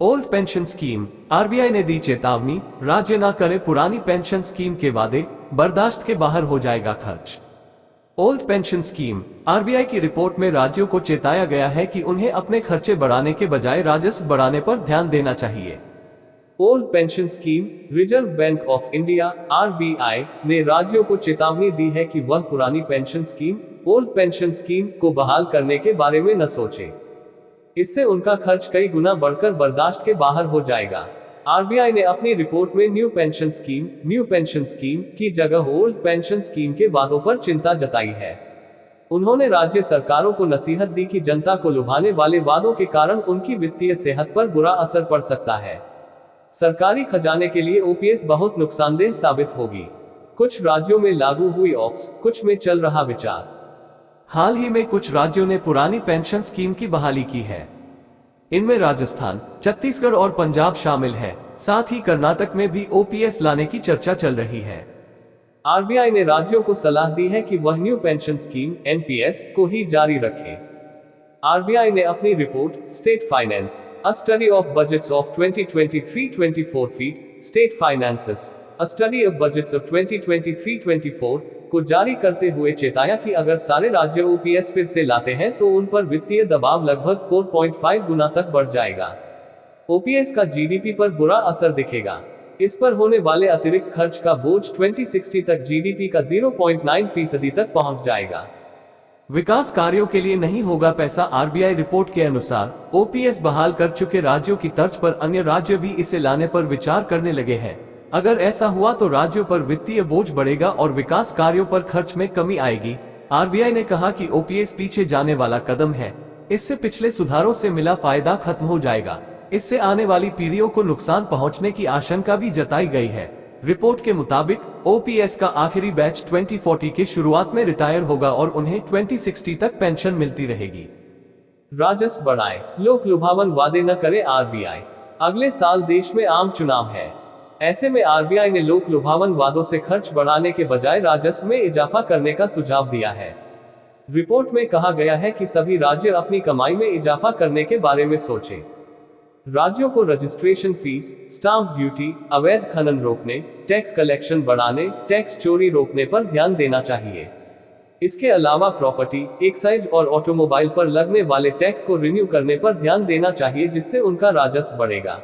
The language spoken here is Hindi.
ओल्ड पेंशन स्कीम, आरबीआई ने दी चेतावनी, राज्य न करे पुरानी पेंशन स्कीम के वादे, बर्दाश्त के बाहर हो जाएगा खर्च। ओल्ड पेंशन स्कीम, आरबीआई की रिपोर्ट में राज्यों को चेताया गया है कि उन्हें अपने खर्चे बढ़ाने के बजाय राजस्व बढ़ाने पर ध्यान देना चाहिए। Old pension scheme, reserve bank of India RBI ने राज्यों को चेतावनी दी है कि वह पुरानी pension scheme, old pension scheme को बहाल करने के बारे में न सोचे। इससे उनका खर्च कई गुना बढ़कर बर्दाश्त के बाहर हो जाएगा। आरबीआई ने अपनी रिपोर्ट में न्यू पेंशन स्कीम की जगह ओल्ड पेंशन स्कीम के वादों पर चिंता जताई है। उन्होंने राज्य सरकारों को नसीहत दी कि जनता को लुभाने वाले वादों के कारण उनकी वित्तीय सेहत पर बुरा असर पड़ सकता है। सरकारी खजाने के लिए ओपीएस बहुत नुकसानदेह साबित होगी। कुछ राज्यों में लागू हुई ऑप्स, कुछ में चल रहा विचार। हाल ही में कुछ राज्यों ने पुरानी पेंशन स्कीम की बहाली की है। इनमें राजस्थान, छत्तीसगढ़ और पंजाब शामिल हैं। साथ ही कर्नाटक में भी ओपीएस लाने की चर्चा चल रही है। आरबीआई ने राज्यों को सलाह दी है कि वह न्यू पेंशन स्कीम एनपीएस को ही जारी रखें। आरबीआई ने अपनी report state finance, a study of budgets of 2023-24 feet state finances, a study of budgets of 2023-24 को जारी करते हुए चेताया कि अगर सारे राज्य ओपीएस फिर से लाते हैं तो उन पर वित्तीय दबाव लगभग 4.5 गुना तक बढ़ जाएगा। ओपीएस का जीडीपी पर बुरा असर दिखेगा। इस पर होने वाले अतिरिक्त खर्च का बोझ 2060 तक जीडीपी का 0.9% तक पहुंच जाएगा। विकास कार्यों के लिए नहीं होगा पैसा। आरबीआई रिपोर्ट के अनुसार ओपीएस बहाल कर चुके राज्यों की तर्ज पर अन्य राज्य भी इसे लाने पर विचार करने लगे हैं। अगर ऐसा हुआ तो राज्यों पर वित्तीय बोझ बढ़ेगा और विकास कार्यों पर खर्च में कमी आएगी। आरबीआई ने कहा कि ओपीएस पीछे जाने वाला कदम है। इससे पिछले सुधारों से मिला फायदा खत्म हो जाएगा। इससे आने वाली पीढ़ियों को नुकसान पहुंचने की आशंका भी जताई गई है। रिपोर्ट के मुताबिक ओपीएस का आखिरी बैच 2040 के शुरुआत में रिटायर होगा और उन्हें 2060 तक पेंशन मिलती रहेगी। राजस्व बढ़ाए, लोक लुभावन वादे न करे। आरबीआई, अगले साल देश में आम चुनाव है। ऐसे में आरबीआई ने लोक लुभावन वादों से खर्च बढ़ाने के बजाय राजस्व में इजाफा करने का सुझाव दिया है। रिपोर्ट में कहा गया है कि सभी राज्य अपनी कमाई में इजाफा करने के बारे में सोचें। राज्यों को रजिस्ट्रेशन फीस, स्टाम्प ड्यूटी, अवैध खनन रोकने, टैक्स कलेक्शन बढ़ाने, टैक्स चोरी रोकने पर ध्यान देना चाहिए। इसके अलावा प्रॉपर्टी, एक्साइज और ऑटोमोबाइल पर लगने वाले टैक्स को रिन्यू करने पर ध्यान देना चाहिए, जिससे उनका राजस्व बढ़ेगा।